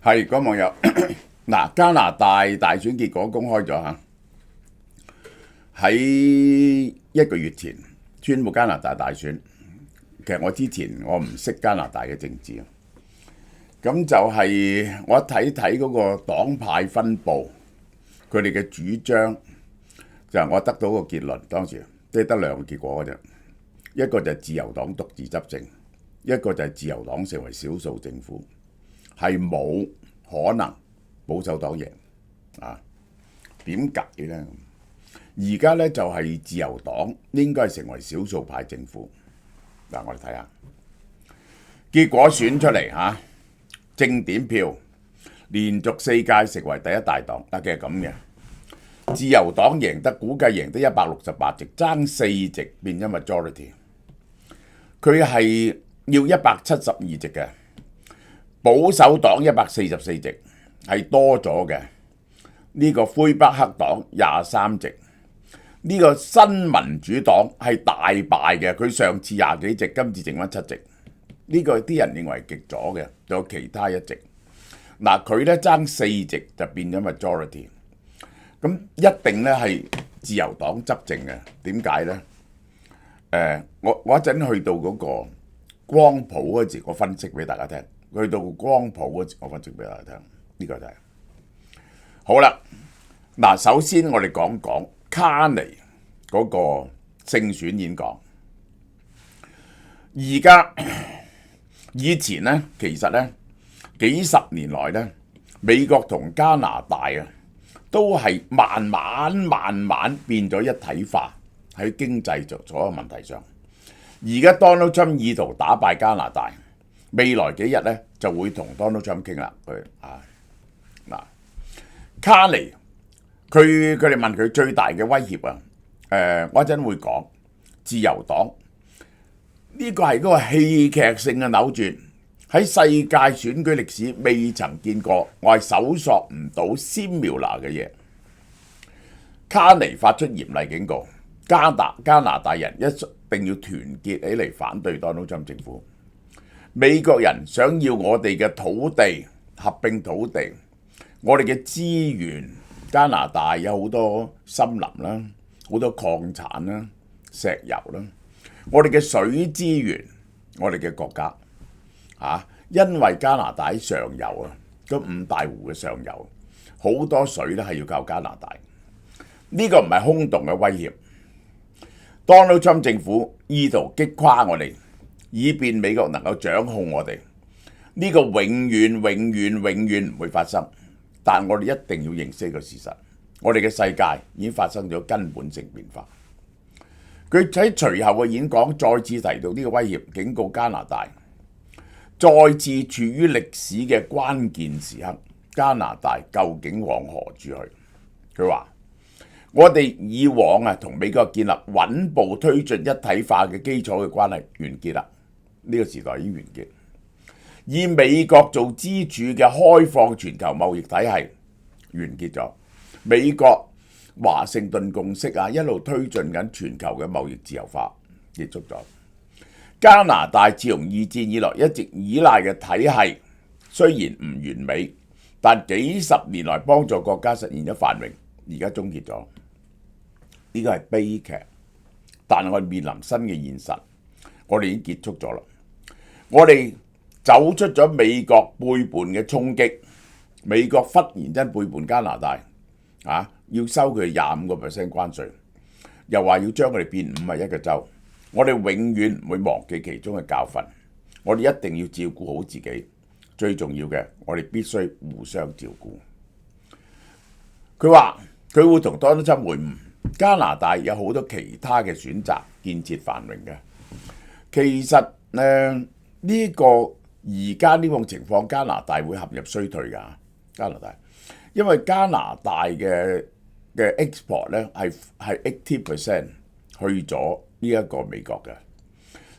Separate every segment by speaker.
Speaker 1: 係各位網友，嗱，加拿大大選結果公開咗嚇，喺一個月前宣布加拿大大選。其實我之前我唔識加拿大嘅政治，咁就係我睇睇嗰個黨派分佈，佢哋嘅主張，就係我得到個結論。當時即係得兩個結果嘅啫，一個就係自由黨獨自執政，一個就係自由黨成為少數政府。係冇可能保守黨贏啊？點解呢？而家呢，就係自由黨應該成為少數派政府。嗱，我哋睇下結果選出嚟嚇，正點票連續4屆成為第一大黨，其實咁嘅。自由黨贏得估計贏得168席，爭4席變咗 majority。佢係要172席嘅。保守黨144席係多咗嘅，呢個魁北克黨23席，呢個新民主黨係大敗嘅，佢上次20幾席，今次剩翻7席，呢個啲人認為極左嘅，仲有其他1席。嗱，佢咧爭4席就變咗 majority， 咁一定咧係自由黨執政嘅。點解咧？我一陣去到嗰個光譜嗰時，我分析俾大家聽。去到光譜嗰時，我分析俾大家聽，呢個就係好啦。嗱，首先我哋講講卡尼嗰個勝選演講。而家以前呢，其實呢幾十年來呢，美國同加拿大啊，都係慢慢變咗一體化喺經濟所有問題上。而家 Donald Trump 意圖打敗加拿大。未來幾日咧就會同 Donald Trump 傾啦。卡尼佢哋問佢最大嘅威脅啊。我一陣會講自由黨呢個係嗰個戲劇性嘅扭轉，喺世界選舉歷史未曾見過，我係搜索唔到 similar 嘅嘢。卡尼發出嚴厲警告，加拿大人一定要團結起嚟反對 Donald Trump 政府。美國人想要我哋嘅土地，合併土地，我哋嘅資源，加拿大有好多森林啦，好多礦產啦，石油啦，我哋嘅水資源，我哋嘅國家因為加拿大上游啊，嗰5大湖嘅上游，好多水咧係要靠加拿大。呢個唔係空洞嘅威脅。Donald Trump 政府意圖擊垮我哋，以便美國能夠掌控我哋，呢個永遠唔會發生。但我哋一定要認識個事實，我哋嘅世界已經發生咗根本性變化。佢喺隨後嘅演講再次提到呢個威脅，警告加拿大再次處於歷史嘅關鍵時刻，加拿大究竟往何處去？佢話：我哋以往同美國建立穩步推進一體化嘅基礎嘅關係完結啦。呢個時代已經完結，以美國做支柱嘅開放全球貿易體系完結咗。美國華盛頓共識一路推進緊全球嘅貿易自由化結束咗。加拿大自從2戰以來一直依賴嘅體系雖然唔完美，但幾十年來幫助國家實現咗繁榮，而家終結咗。呢個係悲劇，但我哋面臨新嘅現實，我哋已經結束咗啦。我哋走出咗美國背叛嘅衝擊，美國忽然間背叛加拿大，要收佢25% 關稅，又話要將佢哋變51個州。我哋永遠唔會忘記其中嘅教訓，我哋一定要照顧好自己。最重要嘅，我哋必須互相照顧。佢話佢會同 Donald Trump 會晤，加拿大有好多其他嘅選擇，建設繁榮嘅。其實呢個而家呢種情況，加拿大會陷入衰退㗎。加拿大，因為加拿大嘅 export 咧係80% 去咗呢一個美國嘅，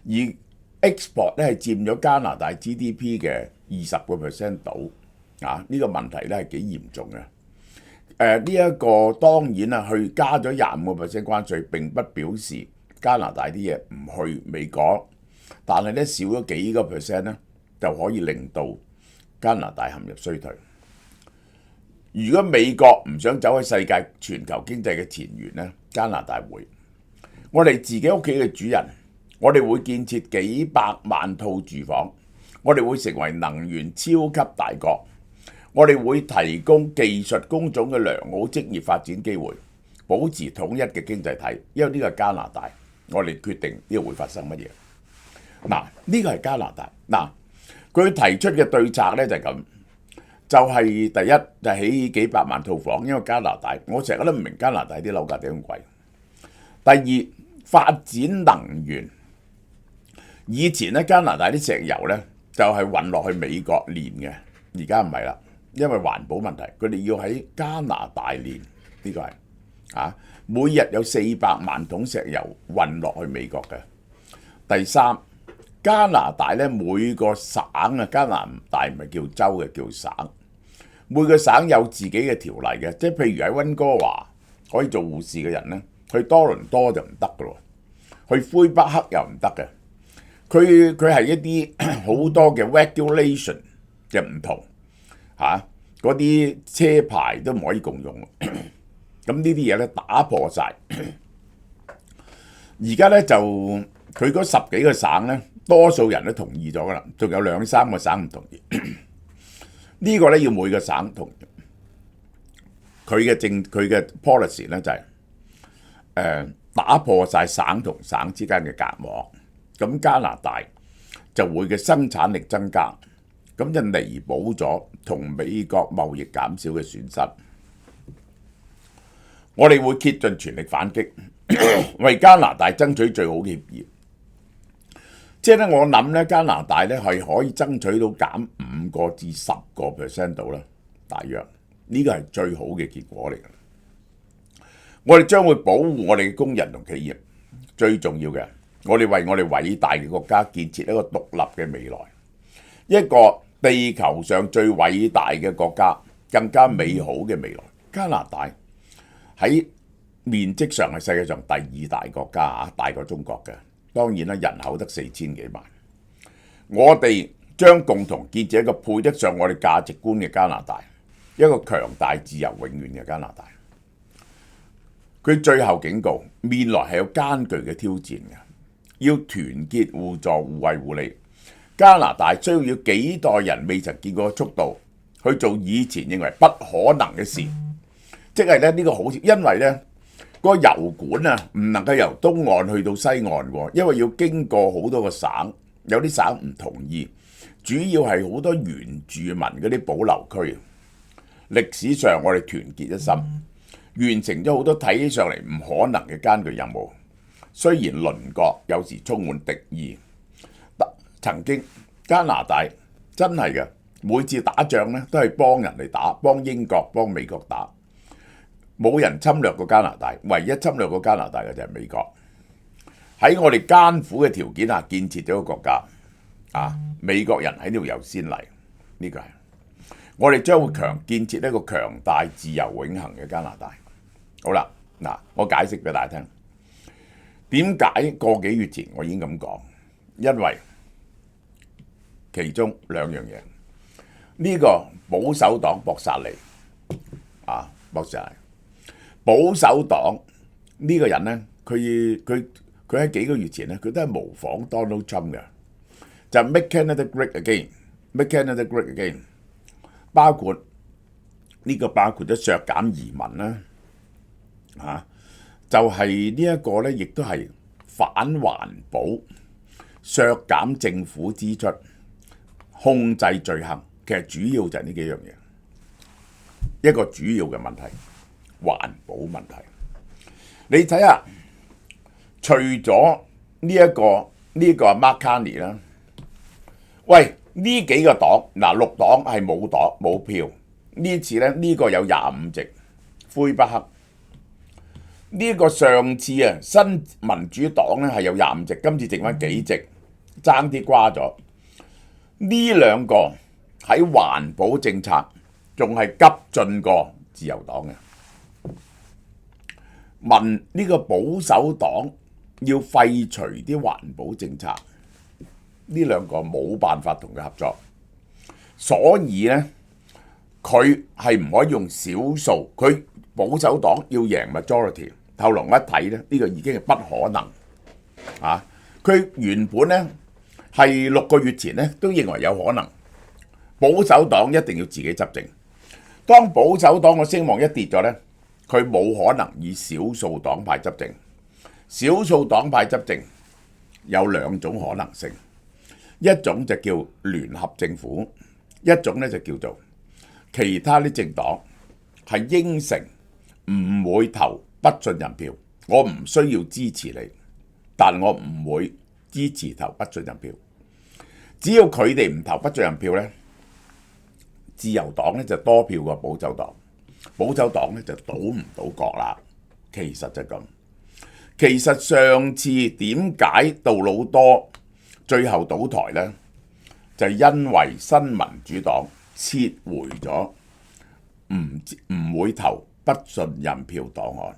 Speaker 1: 而 export 咧係佔咗加拿大 GDP 嘅20% 度。呢個問題咧係幾嚴重嘅。呢一個當然去加咗25% 關稅，並不表示加拿大啲嘢唔去美國。但係咧少咗幾個 percent 咧，就可以令到加拿大陷入衰退。如果美國唔想走喺世界全球經濟嘅前沿呢，加拿大會。我哋自己屋企嘅主人，我哋會建設幾百萬套住房，我哋會成為能源超級大國，我哋會提供技術工種嘅良好職業發展機會，保持統一嘅經濟體。因為呢個係加拿大，我哋決定呢個會發生乜嘢。嗱，呢個係加拿大。嗱，佢提出嘅對策呢就係咁。就係第一就起幾百萬套房，因為加拿大，我成日都唔明加拿大啲樓價點咁貴。第二，發展能源。以前咧加拿大啲石油咧就係運落去美國煉嘅，而家唔係啦，因為環保問題，佢哋要喺加拿大煉，呢個係每日有400萬桶石油運落去美國嘅。第三，加拿大咧每個省啊，加拿大唔係叫州嘅，叫省。每個省有自己嘅條例嘅，即係譬如喺溫哥華可以做護士嘅人咧，去多倫多就唔得㗎喎，去魁北克又唔得嘅。佢係一啲好多嘅 regulation 嘅唔同嗰啲車牌都唔可以共用。咁呢啲嘢咧打破晒。而家咧就佢嗰10幾個省咧，多數人都同意咗㗎啦，仲有2、3個省唔同意。呢個咧要每個省同意。佢嘅 policy 咧就係打破晒省同省之間嘅隔膜，咁加拿大就會嘅生產力增加，咁就彌補咗同美國貿易減少嘅損失。我哋會竭盡全力反擊，為加拿大爭取最好嘅協議。即係咧，我諗咧，加拿大咧係可以爭取到減5至10% 度啦，大約呢個係最好嘅結果嚟嘅。我哋將會保護我哋嘅工人同企業，最重要嘅，我哋為我哋偉大嘅國家建設一個獨立嘅未來，一個地球上最偉大嘅國家，更加美好嘅未來。加拿大喺面積上係世界上第2大國家，大過中國嘅。當然啦，人口得4000幾萬。我哋將共同建設一個配得上我哋價值觀嘅加拿大，一個強大、自由、永遠嘅加拿大。佢最後警告，未來係有艱巨嘅挑戰嘅，要團結互助、互惠互利。加拿大需要幾代人未曾見過嘅速度去做以前認為不可能嘅事，即係咧呢個好，因為咧。個油管啊，唔能夠由東岸去到西岸喎，因為要經過好多個省，有啲省唔同意，主要係好多原住民嗰啲保留區。歷史上我哋團結一心，完成咗好多睇起上嚟唔可能嘅艱巨任務。雖然鄰國有時充滿敵意，曾經加拿大真係嘅，每次打仗咧都係幫人哋打，幫英國、幫美國打。冇人侵略過加拿大，唯一侵略過加拿大嘅就係美國。喺我哋艱苦嘅條件下建設咗個國家，美國人喺呢度有先例，呢個係我哋將會建設一個強大、自由、永恆嘅加拿大。好啦，嗱，我解釋俾大家聽，點解個幾月前我已經咁講？因為其中2樣嘢，呢個保守黨博薩利博薩利。保守黨呢個人呢，佢喺幾個月前呢，佢都係模仿 Donald Trump 嘅，就 Make Canada Great Again，Make Canada Great Again， 包括咗削減移民啦，就係呢一個呢，亦都係反環保、削減政府支出、控制罪行，其實主要就係呢幾樣嘢，一個主要嘅問題。環保問題，你睇下，除咗呢個 Mark Carney 啦，喂，呢幾個黨綠黨係冇票，呢次咧呢個有25席，魁北克呢個上次新民主黨咧係有25席，今次剩翻幾席，爭啲瓜咗。呢兩個喺環保政策仲係急進過自由黨嘅。呢個保守黨要廢除啲環保政策，呢兩個冇辦法同佢合作。所以呢，佢係唔可以用少數，佢保守黨要贏 majority。後來我一睇呢，呢個已經係不可能啊！佢原本呢係6個月前呢都認為有可能，保守黨一定要自己執政。當保守黨嘅聲望一跌咗呢，佢冇可能以少數黨派執政。少數黨派執政有2種可能性，一種就叫聯合政府，一種呢就叫做其他啲政黨係應承唔會投不信任票，我唔需要支持你，但我唔會支持投不信任票。只要佢哋唔投不信任票呢，自由黨呢就多票過保守黨，保守黨呢就倒唔到角啦。其實就咁。其實上次點解杜魯多最後倒台呢？就因為新民主黨撤回咗唔會投不信任票檔案，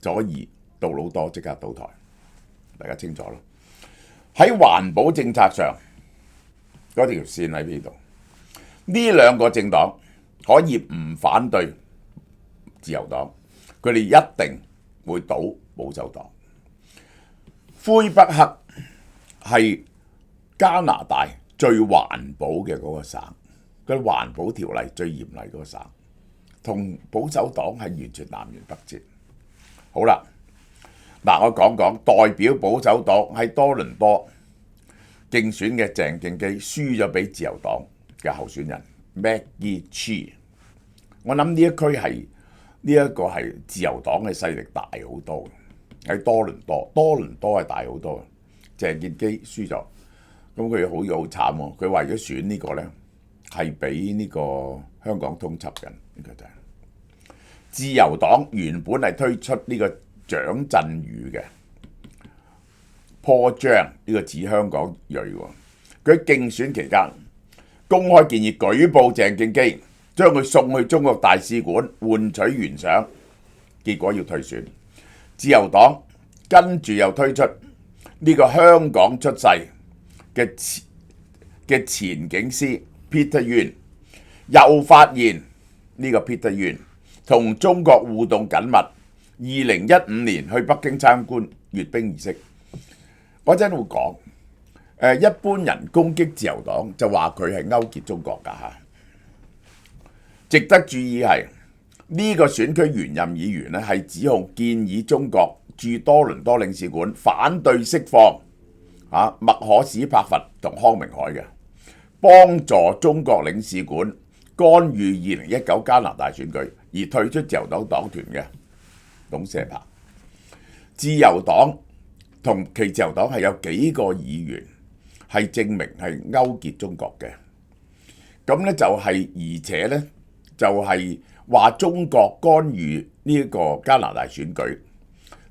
Speaker 1: 所以杜魯多即刻倒台。大家清楚咯。喺環保政策上嗰條線喺邊度？呢2個政黨可以唔反對自由黨，佢哋一定會倒保守黨。魁北克係加拿大最環保嘅嗰個省，佢環保條例最嚴厲嗰個省，同保守黨係完全南轅北轍。好啦，嗱，我講講代表保守黨喺多倫多競選嘅鄭敬基輸咗俾自由黨嘅候選人 Maggie Chee。我諗呢一區係呢一個係自由黨嘅勢力大好多嘅。喺多倫多係大好多嘅。鄭敬基輸咗，咁佢好慘喎。佢為咗選呢個呢，係俾呢個香港通緝緊。呢個就係自由黨原本係推出呢個蔣振宇嘅 Paul 張，呢個指香港裔喎。佢喺競選期間公開建議舉報鄭敬基，將佢送去中國大使館換取懸賞，結果要退選。自由黨跟住又推出呢個香港出世嘅前警司 Peter Yuen， 又發現呢個 Peter Yuen 同中國互動緊密。2015年去北京參觀閱兵儀式，我真會講，一般人攻擊自由黨就話佢係勾結中國㗎嚇。值得注意係，呢個選區原任議員咧係指控建議中國駐多倫多領事館反對釋放麥可史柏佛同康明凱嘅，幫助中國領事館干預2019加拿大選舉而退出自由黨黨團嘅董社鵬。自由黨同其自由黨係有幾個議員係證明係勾結中國嘅，咁呢就係而且呢就係話中國干預呢一個加拿大選舉。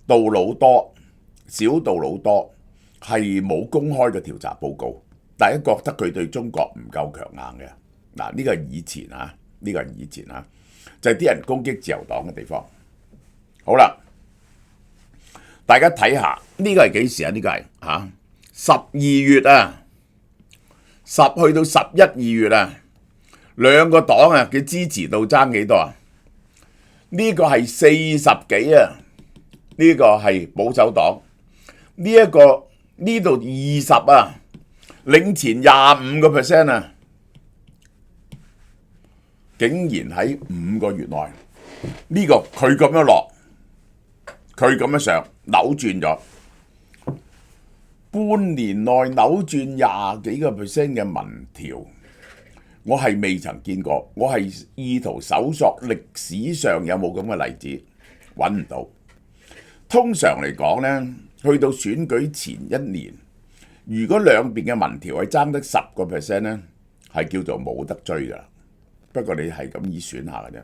Speaker 1: 杜魯多小杜魯多係冇公開嘅調查報告，大家覺得佢對中國唔夠強硬嘅。嗱，呢個係以前啊，呢個係以前啊，就係啲人攻擊自由黨嘅地方。好啦，大家睇下呢個係幾時啊？呢個係12月啊，10去到11、2月啊，2個黨啊嘅支持度爭幾多啊？呢個係40幾啊，呢個係保守黨，呢一個呢度20啊，領前25% 啊，竟然喺5個月內，呢個佢咁樣落，佢咁樣上，扭轉咗，半年內扭轉20幾個%嘅民調，我係未曾見過，我係意圖搜索歷史上有冇咁嘅例子，揾唔到。通常嚟講呢，去到選舉前1年，如果兩邊嘅民調係爭得10% 呢，係叫做冇得追㗎啦。不過你係咁意選下嘅啫。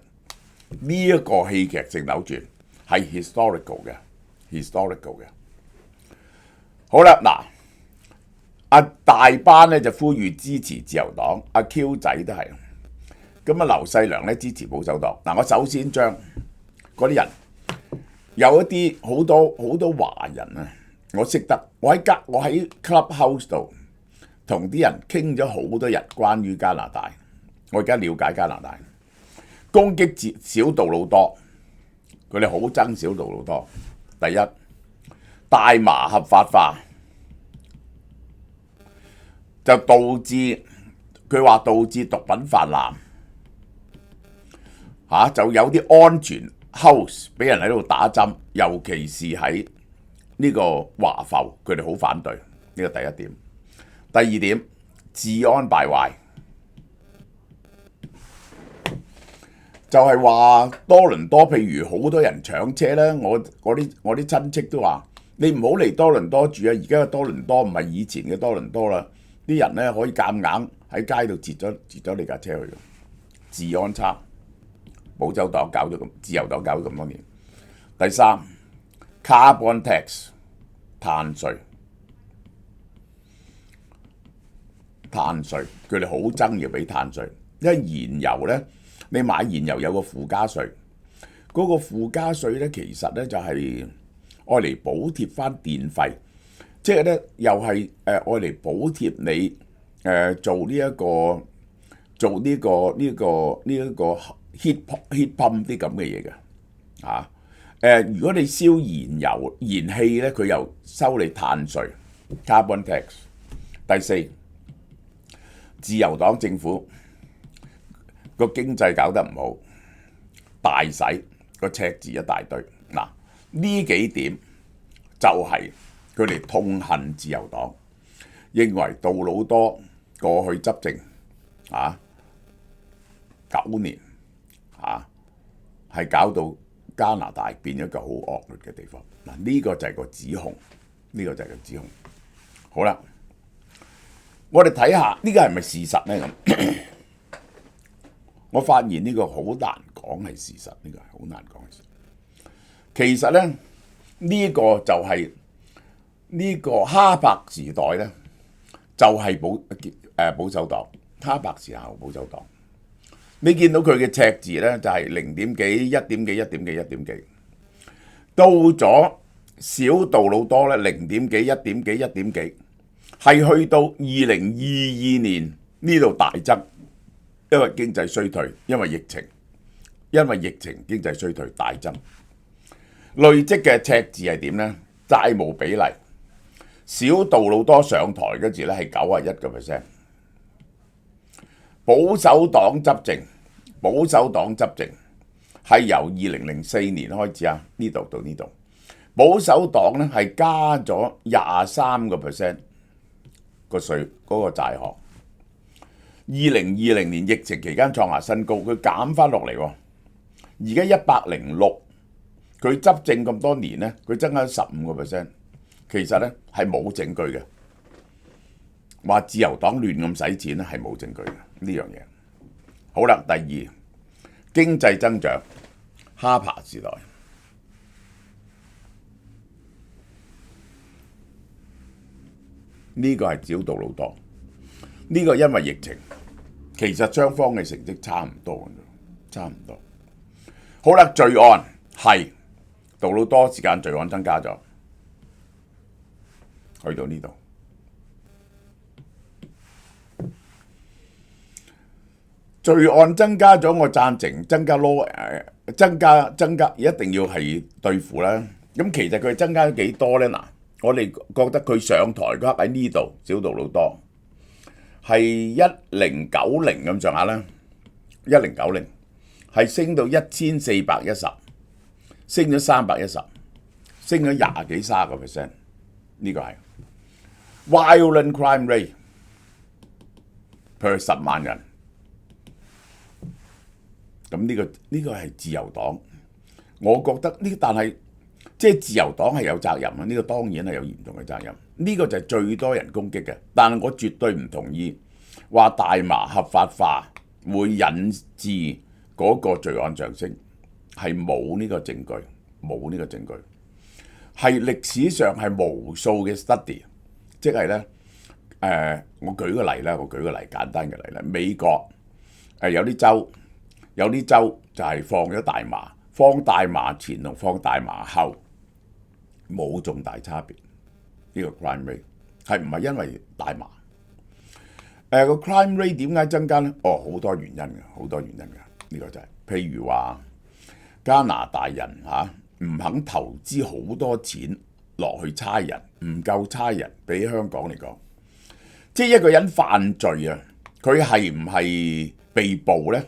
Speaker 1: 呢一個戲劇性扭轉係 historical 嘅。好啦，嗱，阿大班咧就呼籲支持自由黨，阿 Q 仔都係。咁啊，劉細良咧支持保守黨。嗱，我首先將嗰啲人。有一啲好多華人啊，我識得，我喺 Clubhouse 度同啲人傾咗好多日關於加拿大，我而家了解加拿大攻擊小杜魯多，佢哋好憎小杜魯多。第一，大麻合法化就導致佢話導致毒品泛濫就有啲安全 house 俾人喺度打針，尤其是喺呢個華埠，佢哋好反對。呢個第一點。第二點，治安敗壞，就係話多倫多，譬如好多人搶車咧，我啲親戚都話：你唔好嚟多倫多住啊！而家嘅多倫多唔係以前嘅多倫多啦，啲人咧可以夾硬喺街度截咗你架車去，治安差。保守黨搞咗咁，自由黨搞咗咁多年。第三 ，carbon tax 碳稅，佢哋好憎要俾碳稅，因為燃油咧，你買燃油有個附加稅，嗰個附加稅咧其實咧就係愛嚟補貼翻電費，即係咧又係愛嚟補貼你做呢個 heat pump 啲咁嘅嘢嘅如果你燒燃氣咧，佢又收你碳稅 carbon tax。第四，自由黨政府個經濟搞得唔好，大使個赤字一大堆。嗱，呢幾點就係佢哋痛恨自由黨，認為杜魯多過去執政9年係搞到加拿大變咗個好惡劣嘅地方。嗱，呢個就係個指控，好啦，我哋睇下呢個係咪事實呢？咁我發現呢個好難講係事實，呢個係好難講嘅事。其實呢，呢個就係呢個哈柏時代呢，就係保守黨，哈柏時候保守黨。你見到佢嘅赤字咧，就係0點幾、1點幾、1點幾、1點幾。到咗小杜魯多咧，0點幾、1點幾、1點幾，係去到2022年呢度大增，因為經濟衰退，因為疫情經濟衰退大增。累積嘅赤字係點咧？債務比例，小杜魯多上台嗰時咧係91%。保守黨執政係由2004年開始呢度到呢度，保守黨咧係加咗23%個稅嗰個債項。2020年疫情期間創下新高，佢減翻落嚟喎。而家106，佢執政咁多年咧，佢增加15%。其實咧係冇證據嘅，話自由黨亂咁使錢咧係冇證據嘅呢樣嘢。好啦，第二，經濟增長，哈柏時代，呢個係小杜魯多，呢個因為疫情，其實雙方嘅成績差唔多。好啦，罪案係杜魯多時間罪案增加咗，去到呢度。罪案增加咗，我贊成增加增加，一定要係對付啦。咁其實佢增加咗幾多呢？嗱，我哋覺得佢上台嗰刻喺呢度，小杜魯多係1090咁上下啦，1090係升到1410，升咗310，升咗20幾30%。呢個係 violent crime rate per 10萬人。咁呢個係自由黨，我覺得但係即係自由黨係有責任啊！呢個當然係有嚴重嘅責任。呢個就係最多人攻擊嘅，但係我絕對唔同意話大麻合法化會引致嗰個罪案上升，係冇呢個證據，係歷史上係無數嘅 study， 即係咧我舉個例啦，簡單嘅例啦，美國有啲州就係放咗大麻，放大麻前同放大麻後冇重大差別。呢個 crime rate 係唔係因為大麻？個 crime rate 點解增加呢？好多原因嘅，好多原因嘅。呢個就係譬如話加拿大人唔肯投資好多錢落去差人，唔夠差人比香港嚟講，即係一個人犯罪啊，佢係唔係被捕呢？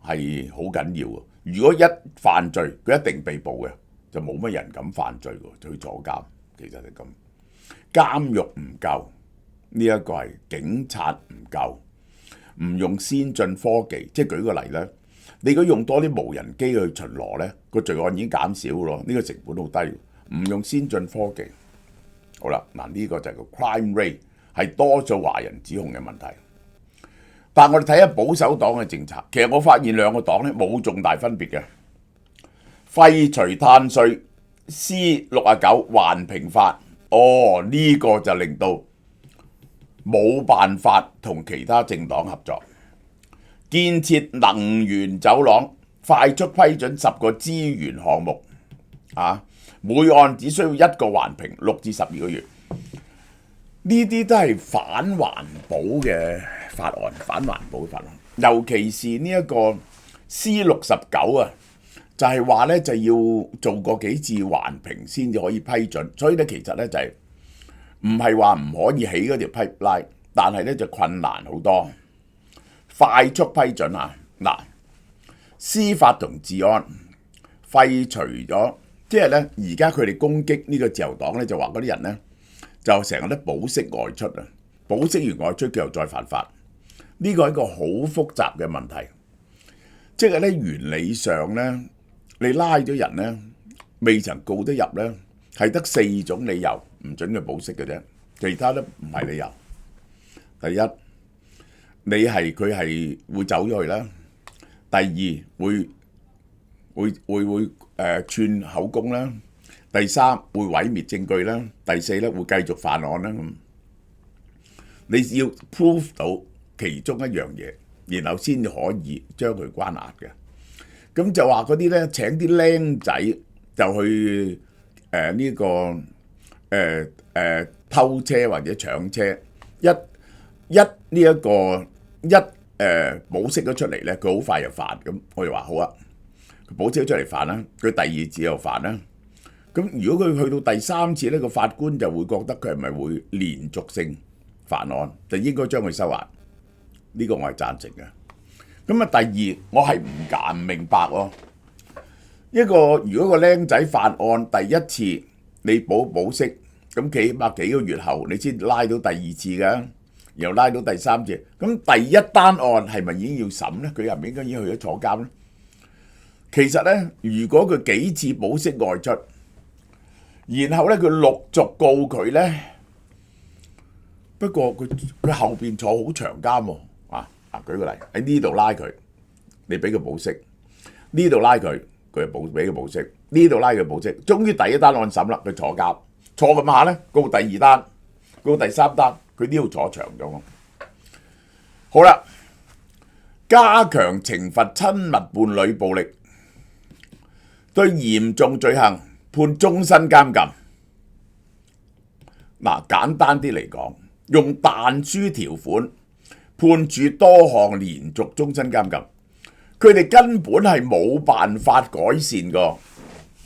Speaker 1: 係好緊要嘅。如果一犯罪，佢一定被捕嘅，就冇乜人敢犯罪喎，就去坐監。其實係咁，監獄唔夠，呢一個係警察唔夠，唔用先進科技。即係舉個例咧，你如果用多啲無人機去巡邏咧，個罪案已經減少咯，呢個成本好低。唔用先進科技，好啦，嗱呢個就係個 crime rate 係多數華人指控嘅問題。但係我哋睇下保守黨嘅政策，其實我發現兩個黨咧冇重大分別嘅。廢除碳稅 C69 環評法，呢個就令到冇辦法同其他政黨合作。建設能源走廊，快速批准10個資源項目，每案只需要1個環評，6至12個月。呢啲都係反環保嘅法案，反環保嘅法案。尤其是呢一個 C69啊，就係話咧就要做過幾次環評先至可以批准。所以咧其實咧就係唔係話唔可以起嗰條 pipeline，但係咧就困難好多。快速批准嗱，司法同治安廢除咗，即係咧而家佢哋攻擊呢個自由黨咧，就話嗰啲人咧就成日都保釋外出啊，保釋完外出佢又再犯法，呢個係一個好複雜嘅問題。即係咧原理上咧，你拉咗人咧，未曾告得入咧，係得4種理由唔准佢保釋嘅啫，其他都唔係理由。第一，佢係會走咗去啦；第二，會串口供啦；第三，會毀滅證據啦；第四咧會繼續犯案啦。咁你要 prove 到其中一樣嘢，然後先至可以將佢關押嘅。咁就話嗰啲咧請啲僆仔就去偷車或者搶車，保釋咗出嚟咧，佢好快就犯。咁我哋話好啊，佢保釋咗出嚟犯啦，佢第二次又犯啦。咁如果佢去到第3次咧，個法官就會覺得佢係咪會連續性犯案，就應該將佢收押。呢個我係贊成嘅。咁啊，第二我係唔明白喎。如果個僆仔犯案第一次你保釋，咁起碼幾個月後你先拉到第2次㗎，然後拉到第3次，咁第一單案係咪已經要審咧？佢係咪應該已經去咗坐監咧？其實咧，如果佢幾次保釋外出，然後咧佢陸續告佢咧，不過佢後邊坐好長監喎。舉個例，喺呢度拉佢，你俾佢保釋；呢度拉佢，佢就俾佢保釋；呢度拉佢保釋。終於第一單案審啦，佢坐監，坐咁下咧，告第2單，告第3單，佢呢度坐長咗。好啦，加強懲罰親密伴侶暴力，對嚴重罪行判終身監禁。簡單啲嚟講，用但書條款判處多項連續終身監禁，佢哋根本係冇辦法改善噶。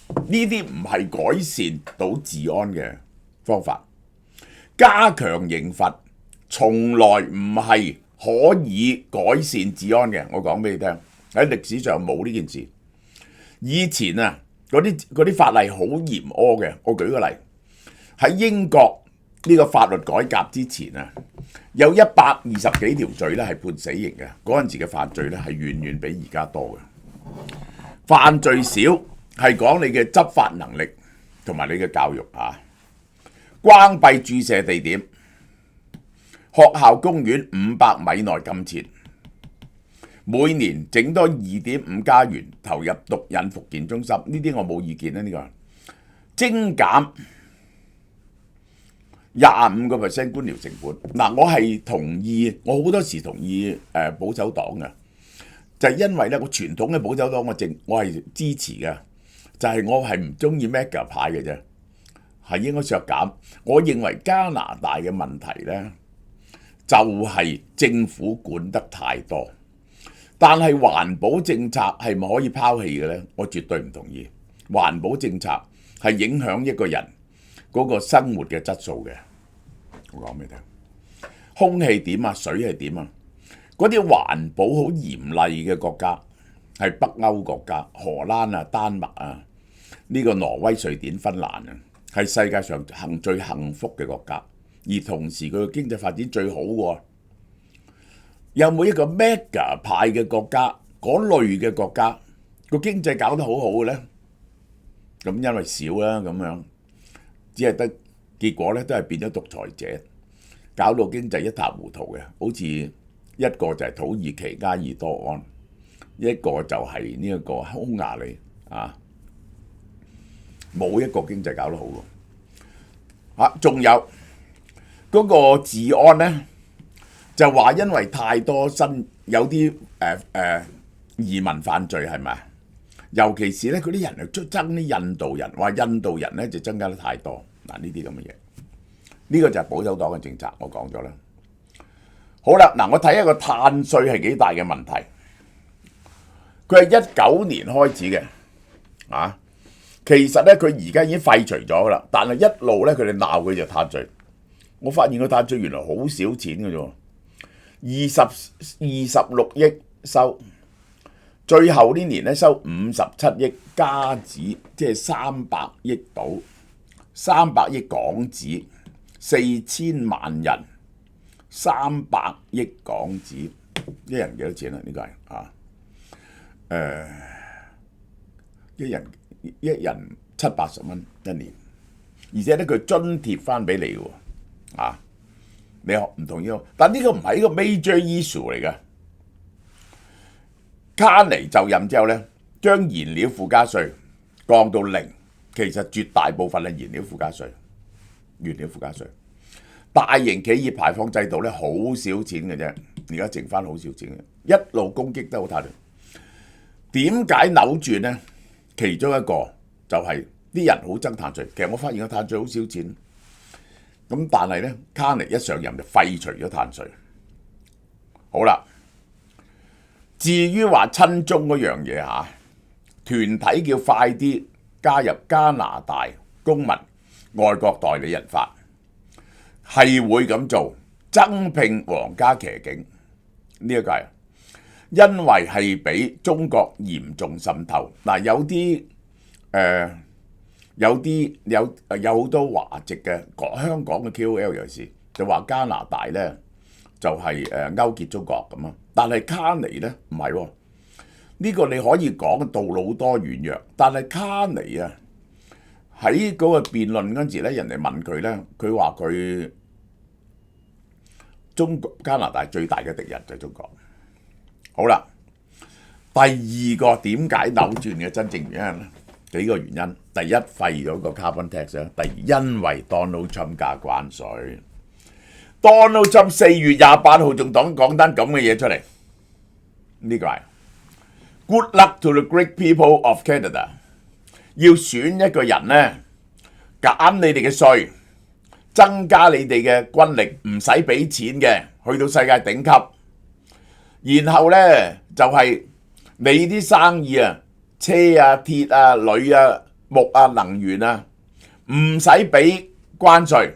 Speaker 1: 呢啲唔係改善到治安嘅方法。加強刑罰從來唔係可以改善治安嘅。我講俾你聽，喺歷史上冇呢件事。以前嗰啲法例好嚴苛嘅。我舉個例，喺英國呢個法律改革之前有120幾條罪咧係判死刑嘅。嗰陣時嘅犯罪咧係遠遠比而家多嘅。犯罪少係講你嘅執法能力同埋你嘅教育關閉注射地點，學校公園500米內禁設，每年整多2.5家園投入毒癮復健中心。呢啲我冇意見呢個精減25% 官僚成本。我係同意，我好多時同意保守黨嘅，就係因為咧，我傳統嘅保守黨我係支持嘅，就係我係唔中意 mega 派嘅啫，係應該削減。我認為加拿大嘅問題咧，就係政府管得太多。但係環保政策係咪可以拋棄嘅呢？我絕對唔同意。環保政策係影響一個人嗰個生活嘅質素嘅。我講俾你聽，空氣點啊，水係點啊？嗰啲環保好嚴厲嘅國家係北歐國家，荷蘭啊、丹麥啊，呢個挪威、瑞典、芬蘭啊，係世界上最幸福嘅國家，而同時佢嘅經濟發展最好喎。有冇一個 mega 派嘅國家，嗰類嘅國家個經濟搞得好好嘅呢？咁因為少啦，咁樣只係得結果咧，都係變咗獨裁者，搞到經濟一塌糊塗嘅。好似一個就係土耳其加爾多安，一個就係呢一個匈牙利啊，冇一個經濟搞得好喎。仲有嗰個治安呢，就話因為太多有啲移民犯罪係咪？尤其是咧嗰啲人又憎啲印度人，話印度人咧就增加得太多。嗱，呢啲咁嘅嘢，呢個就係保守黨嘅政策，我講咗啦。好啦，嗱，我睇一個碳稅係幾大嘅問題。佢係19年開始嘅，其實咧佢而家已經廢除咗啦，但係一路咧佢哋鬧佢就碳稅。我發現個碳稅原來好少錢嘅啫，26億收。最後呢年咧收57億加紙，即係300億到300億港紙，4000萬人，300億港紙，一人幾多錢啊？呢個係一人780蚊一年，而且咧佢津貼翻俾你喎，你唔同意？但呢個唔係一個 major issue 嚟嘅。卡尼就任之後咧，將燃料附加稅降到0，其實絕大部分係燃料附加稅。大型企業排放制度咧好少錢嘅啫，而家剩翻好少錢嘅，一路攻擊得好態度。點解扭轉呢？其中一個就係啲人好憎碳稅。其實我發現個碳稅好少錢，咁但係咧卡尼一上任就廢除咗碳稅。好啦。至於話親中嗰樣嘢嚇，團體叫快啲加入加拿大公民外國代理人法，係會咁做，增聘皇家騎警呢一個係，因為係俾中國嚴重滲透。嗱，有好多華籍嘅香港嘅 KOL 有時就話加拿大咧就係勾結中國咁啊。但係卡尼咧唔係喎，呢個你可以講道路好多軟弱，但係卡尼啊喺嗰個辯論嗰陣時咧，人哋問佢咧，佢話佢加拿大最大嘅敵人就係中國。好啦，第二個點解扭轉嘅真正原因咧？幾個原因，第一廢咗個 carbon tax 啦，第二因為 Donald Trump 加關稅。Donald Trump 4月28號仲講單咁嘅嘢出嚟，呢個係 Good luck to the great people of Canada。要選一個人呢，減你哋嘅稅，增加你哋嘅軍力，唔使俾錢嘅，去到世界頂級。然後呢，就係你啲生意啊，車啊、鐵啊、鋁啊、木啊、能源啊，唔使俾關稅。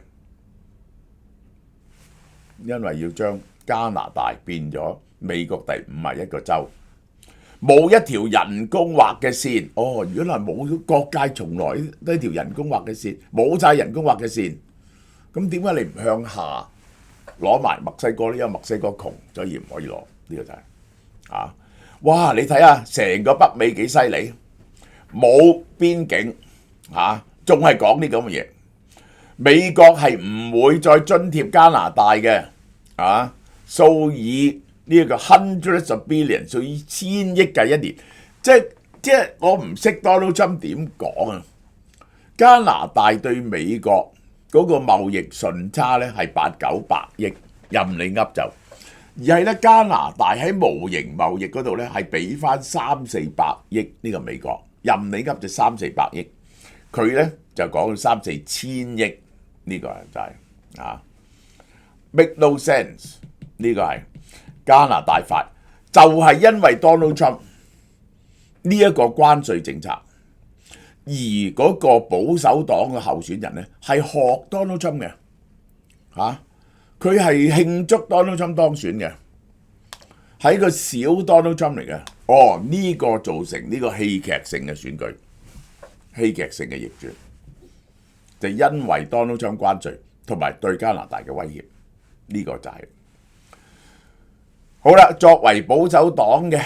Speaker 1: 因為要將加拿大變咗美國第51個州，冇一條人工劃嘅線。如果係冇國界，從來都係條人工劃嘅線，冇晒人工劃嘅線，咁點解你唔向下攞埋墨西哥呢？因為墨西哥窮，所以唔可以攞。呢個就係哇！你睇下成個北美幾犀利，冇邊境仲係講啲咁嘅嘢。美國係唔會再津貼加拿大嘅，數以呢個 hundreds of billions， 數以千億計一年，即係我唔識 Donald Trump 點講啊！加拿大對美國嗰個貿易順差咧係800-900億，任你噏就，而係咧加拿大喺無形貿易嗰度咧係俾翻300-400億呢個美國，任你噏就300-400億，佢咧就講到3-4千億。呢個就係 make no sense， 呢個係加拿大法，就係因為 Donald Trump 呢一個關稅政策，而嗰個保守黨嘅候選人呢係學 Donald Trump 嘅嚇，佢係慶祝 Donald Trump 當選嘅，係一個小 Donald Trump 嚟嘅。哦，呢個造成呢個戲劇性嘅選舉，戲劇性嘅逆轉，就因為 Donald Trump 關稅同埋對加拿大嘅威脅，呢個就係好啦。作為保守黨嘅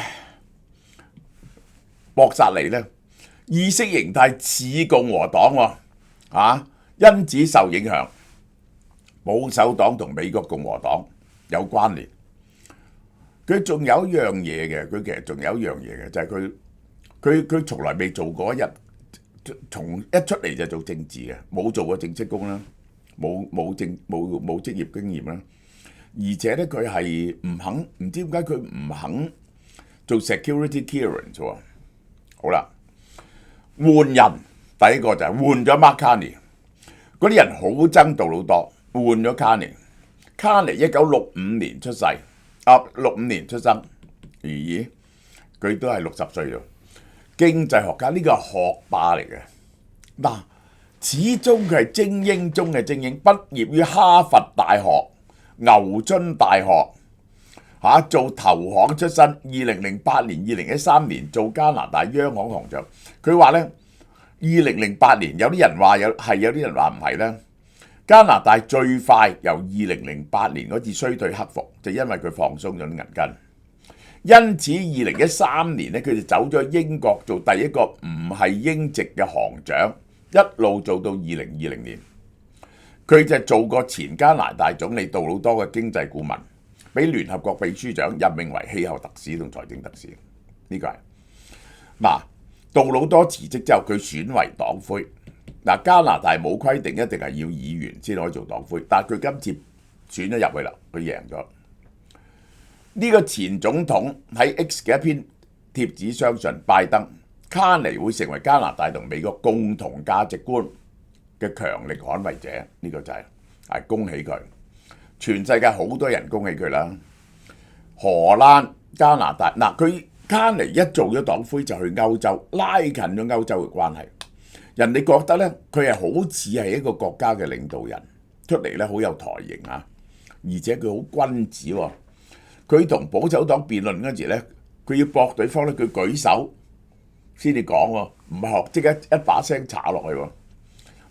Speaker 1: 博薩尼呢，意識形態似共和黨喎，因此受影響。保守黨同美國共和黨有關聯。佢仲有一樣嘢嘅，佢其實仲有一樣嘢嘅，就係佢從來未做過一出嚟就做政治嘅，冇做過正式工啦，冇職業經驗啦，而且咧佢係唔肯，唔知點解佢唔肯做 security clearance 喎。好啦，換人第一個就係換咗 Mark Carney， 嗰啲人好憎杜魯多，換咗 Carney。Carney 1965年出世，65年出生，咦，佢都係60歲咯。經濟學家，呢個係學霸嚟嘅。嗱，始終佢係精英中嘅精英，畢業於哈佛大學、牛津大學，做投行出身。2008年、2013年做加拿大央行行長。佢話呢，2008年有啲人話有啲人話唔係呢。加拿大最快由2008年嗰次衰退克服，就因為佢放鬆咗啲銀根。因此2013年咧，佢就走咗英國做第一個唔係英籍嘅行長，一路做到2020年。佢就做過前加拿大總理杜魯多嘅經濟顧問，俾聯合國秘書長任命為氣候特使同財政特使。呢個係嗱，杜魯多辭職之後，佢選為黨魁。嗱，加拿大冇規定一定係要議員先可以做黨魁，但係佢今次選咗入去啦，佢贏咗。呢個前總統喺 X 嘅一篇貼紙相信拜登卡尼會成為加拿大同美國共同價值觀嘅強力捍衛者，呢個就係恭喜佢。全世界好多人恭喜佢啦。荷蘭、加拿大嗱，佢卡尼一做咗黨魁就去歐洲，拉近咗歐洲嘅關係。人哋覺得咧，佢係好似係一個國家嘅領導人出嚟咧，好有台型啊！而且佢好君子喎。佢同保守黨辯論嗰時咧，佢要駁對方咧，佢舉手先至講喎，唔係學即刻一把聲查落去喎。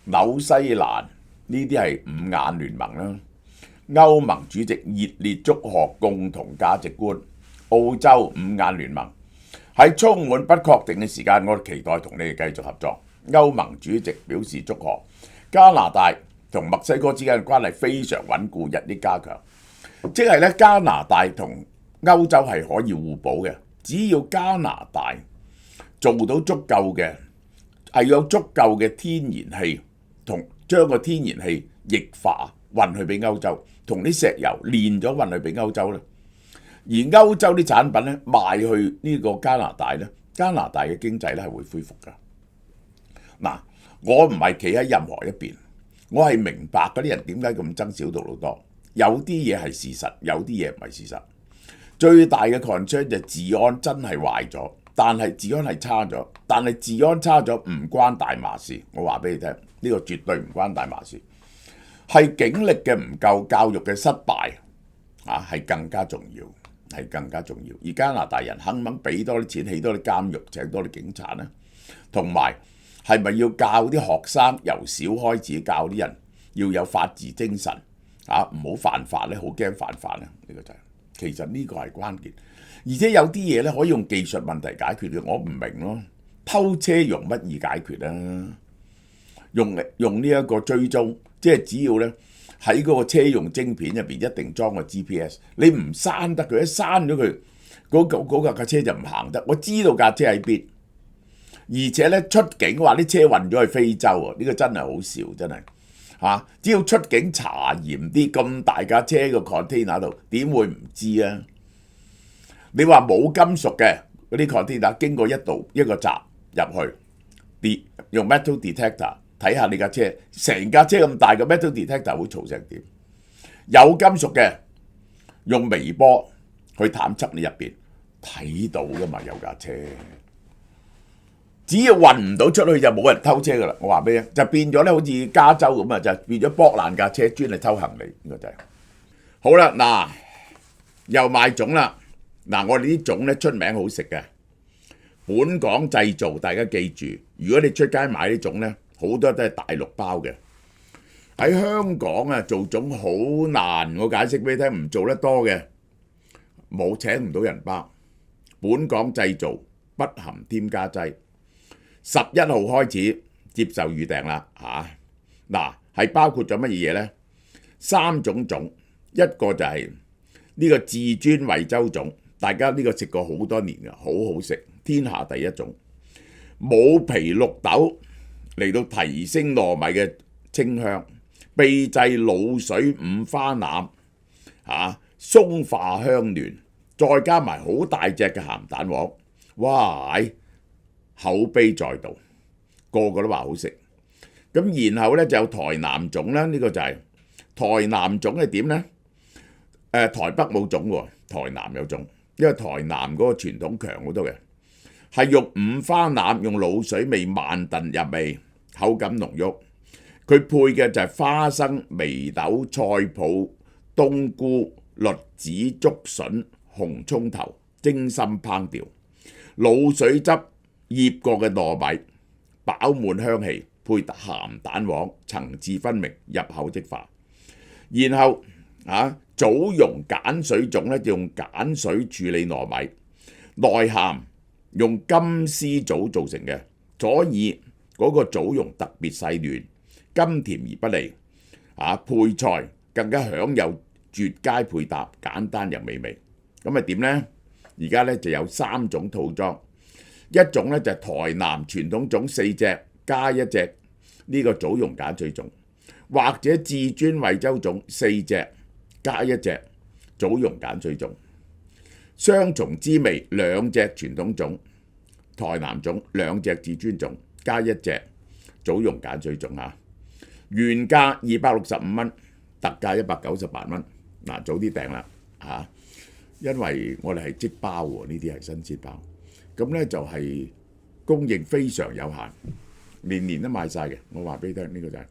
Speaker 1: 紐西蘭呢啲係五眼聯盟啦，歐盟主席熱烈祝賀共同價值觀。澳洲五眼聯盟喺充滿不確定嘅時間，我期待同你哋繼續合作。歐盟主席表示祝賀。加拿大同墨西哥之間嘅關係非常穩固，日益加強。即係咧，加拿大同歐洲係可以互補嘅，只要加拿大做到足夠嘅，係有足夠嘅天然氣，同將個天然氣液化運去俾歐洲，同啲石油煉咗運去俾歐洲咧。而歐洲啲產品咧賣去呢個加拿大咧，加拿大嘅經濟咧係會恢復㗎。嗱，我唔係企喺任何一邊，我係明白嗰啲人點解咁憎小杜魯多。有啲嘢係事實，有啲嘢唔係事實。最大嘅 concern 就係治安真係壞咗，但係治安係差咗，但係治安差咗唔關大麻事。我話俾你聽，呢個絕對唔關大麻事，係警力嘅唔夠，教育嘅失敗係更加重要，係更加重要。而加拿大人肯唔肯俾多啲錢，起多啲監獄，請多啲警察呢？同埋係咪要教啲學生由小開始教啲人要有法治精神？唔好犯法咧，好驚犯法咧，呢個就係其實呢個係關鍵。而且有啲嘢咧可以用技術問題解決嘅，我唔明咯。偷車容乜易解決啊？用呢一個追蹤，即係只要咧喺嗰個車用晶片入邊一定裝個 GPS， 你唔刪得佢，一刪咗佢，嗰架車就唔行得。我知道架車喺邊，而且咧出境話啲車運咗去非洲啊！呢個真係好笑，真係。只要出境查嚴啲，咁大架車個 container 度點會唔知啊？你話冇金屬嘅嗰啲 container 經過一個閘入去，用 metal detector 睇下你架車，成架車咁大個 metal detector 會嘈成點？有金屬嘅用微波去探測你入邊睇到噶嘛，有架車。只要運唔到出去就冇人偷車噶啦，我話俾你聽，就變咗咧好似加州咁啊，就變咗剝爛架車專嚟偷行李，呢個就係。好啦，嗱又賣粽啦，嗱我哋啲粽咧出名好食嘅，本港製造，大家記住，如果你出街買啲粽咧，好多都係大陸包嘅。喺香港啊做粽好難，我解釋俾你聽，唔做得多嘅，冇請唔到人包，本港製造，不含添加劑。11號開始接受預訂啦嚇，嗱係包括咗乜嘢呢？3種粽，一個就係呢個至尊惠州粽，大家呢個食過好多年嘅，好好食，天下第一種。冇皮綠豆嚟到提升糯米嘅清香，秘製滷水五花腩嚇，鬆化香嫩，再加埋好大隻嘅鹹蛋黃，哇！口碑在度，個個都話好食。咁然後呢就有台南粽啦，呢個就係台南粽係點呢？台北冇粽喎，台南有粽，因為台南嗰個傳統強好多嘅，係用五花腩，用滷水味慢燉入味，口感濃郁。佢配嘅就係花生、眉豆、菜脯、冬菇、栗子、竹筍、紅葱頭，精心烹調，滷水汁醃過嘅糯米，飽滿香氣，配鹹蛋黃，層次分明，入口即化。然後棗蓉鹼水粽咧，就用鹼水處理糯米，內餡用金絲棗做成嘅，所以嗰個棗蓉特別細嫩，甘甜而不膩。配菜更加享有絕佳配搭，簡單又美味。咁啊點呢？而家咧就有3種套裝。一種咧就係台南傳統粽4隻加1隻呢個棗蓉鹼水粽，或者至尊惠州粽4隻加1隻棗蓉鹼水粽，雙重滋味2隻傳統粽，台南粽2隻至尊粽加1隻棗蓉鹼水粽嚇，原價265蚊，特價198蚊。嗱，早啲訂啦嚇，因為我哋係即包喎，呢啲係新鮮包。咁咧就係供應非常有限，年年都賣晒嘅。我話俾你聽，呢個就係。